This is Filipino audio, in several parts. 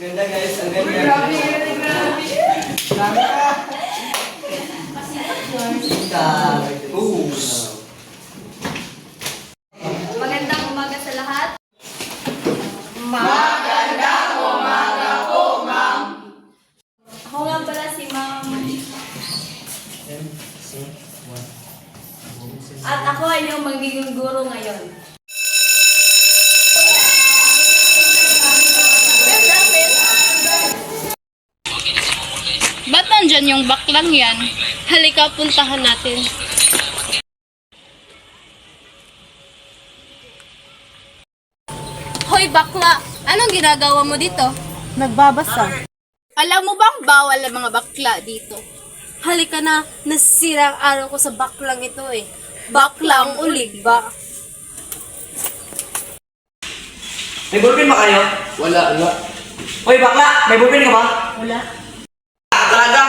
Ganda guys, ang ganda. Grabe, grabe. Grabe ka. Magandang umaga sa lahat. Magandang umaga po, ma'am. Ako nga pala si Ma'am. At ako ay yung magiging guro ngayon. Ba't nandyan yung baklang yan? Halika, puntahan natin. Hoy bakla, anong ginagawa mo dito? Nagbabasa. Alam mo bang bawal ang mga bakla dito? Halika na, nasira ang araw ko sa baklang ito eh. Baklang ulig ba? May ballpen ba kayo? Wala. Hoy, bakla! May ballpen ka ba? Wala. Talaga?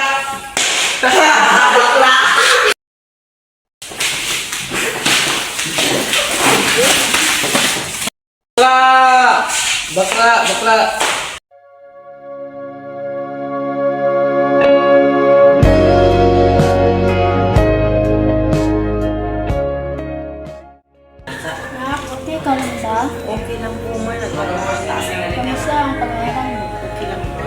Bakla! Bakla! Okay ka lang ba? Okay lang po, man. Kamusta ang pangyayari mo? Okay lang po.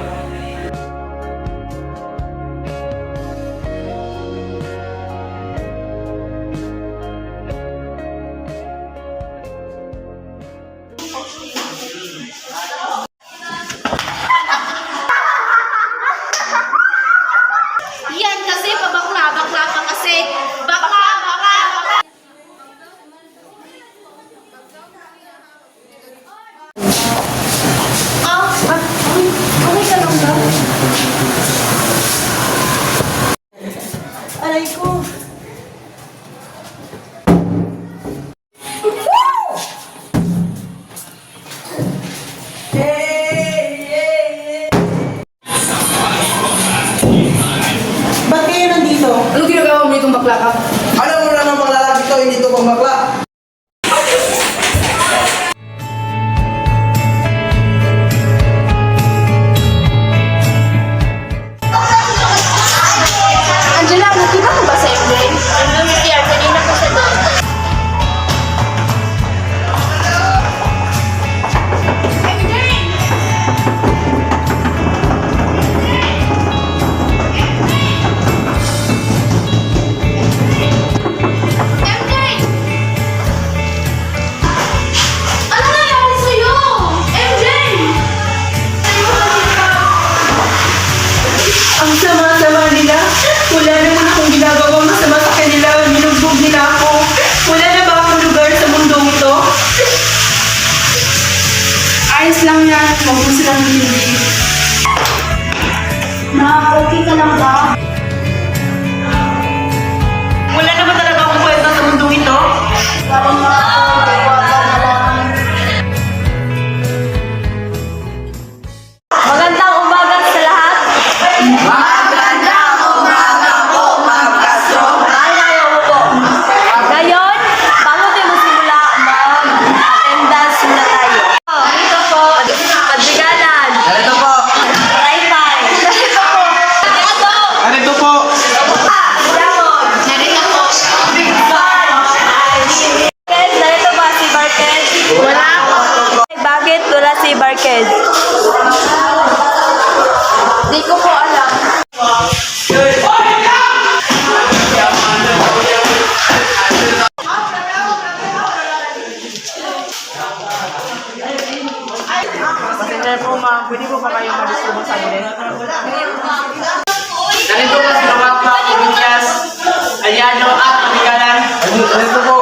Yan kasi pabakla ka kasi. Bakla. Okay ka lang ba? Aray ko. Ba't kayo nandito? Anong ginagawa mo itong bakla ka? Alam mo naman pang lalaki to, hindi to pang bakla. Angela, nakita mo ba sa MJ? Nandun si Pierre, kanina ko siya doon. MJ! Ano nangyari sa'yo? MJ! Ang sama-sama nila. Wala naman akong ginagawa masama sa kanila. Nilugbog nila ako. Wala na ba akong lugar sa mundong ito? Ayos lang yan. Huwag mo silang hindi. Ma, okay ka lang ba? Wala na ba talaga akong kwenta sa mundong ito? Parang na ako. na lang. Magandang umaga sa lahat. Magandang umaga po, magkasoma. Ayaw mo po. Ngayon, bago tayo magsimula, mag-attendance muna tayo. Dito po, Padriganan. Narito po. Taytay. Dito po. Narito po. Diamond. Narito po. Barked, narito ba si Barked? Wala po. Bakit wala si Barked? Di ko po alam. Pasensya po ma, pwede po ba kayo mag-disturbo sa amin? Narito po si Bakla, Provincias, Aliano at Pamigalan. Narito po.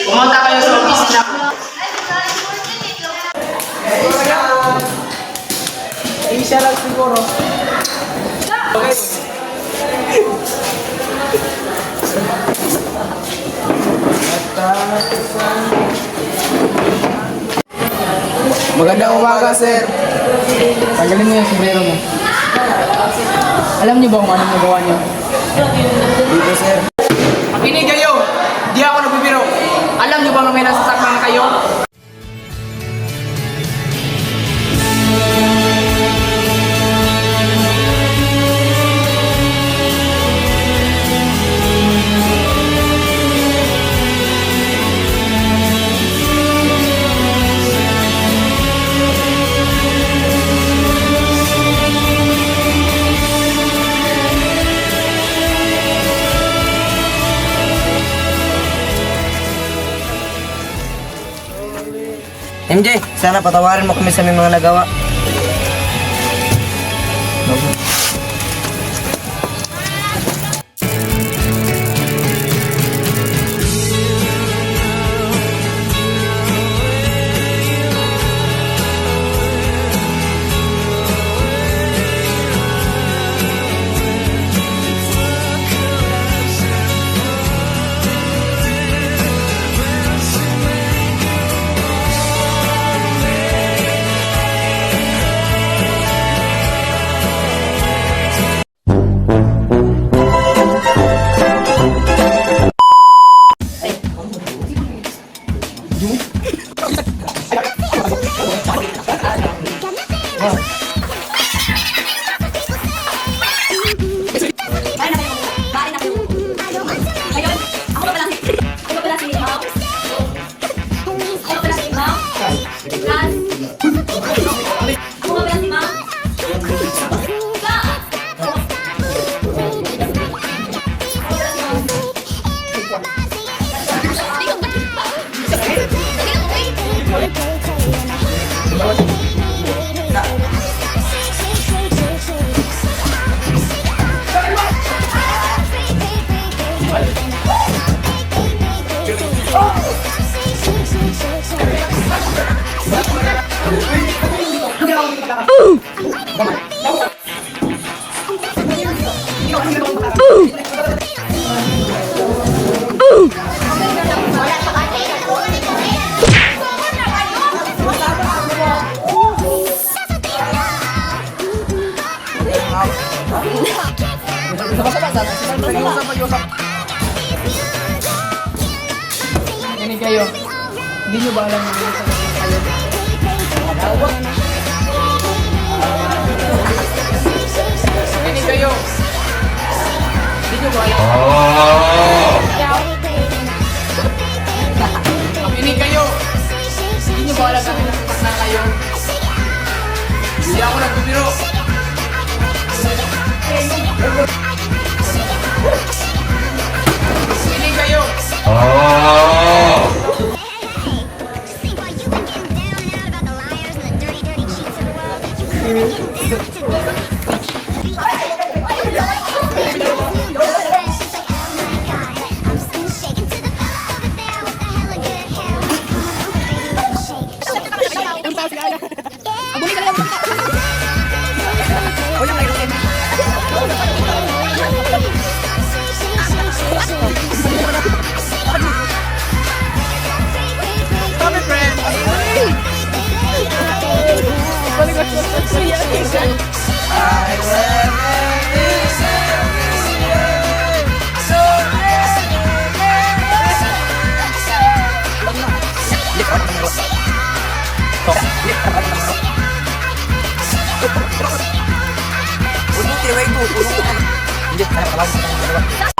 Pumunta kayo sa opisina. Isa lang siguro. Magandang umaga, sir. Tanggalin mo yung sombrero mo. Alam niyo ba kung anong nagawa niyo? Dito, sir. Makinig kayo! Di ako nagbibiro. Alam niyo ba na may nasasaktan kayo? MJ, sana patawarin mo kami sa aming mga nagawa. Ini kayo. Hindi nyo ba alam yung sa kayo? Ini kayo. Hindi nyo ba alam? Ini kayo. Hindi nyo ba alam kami nasipak na kayo? Hindi ako nagbibiro. Ini kayo. Hindi,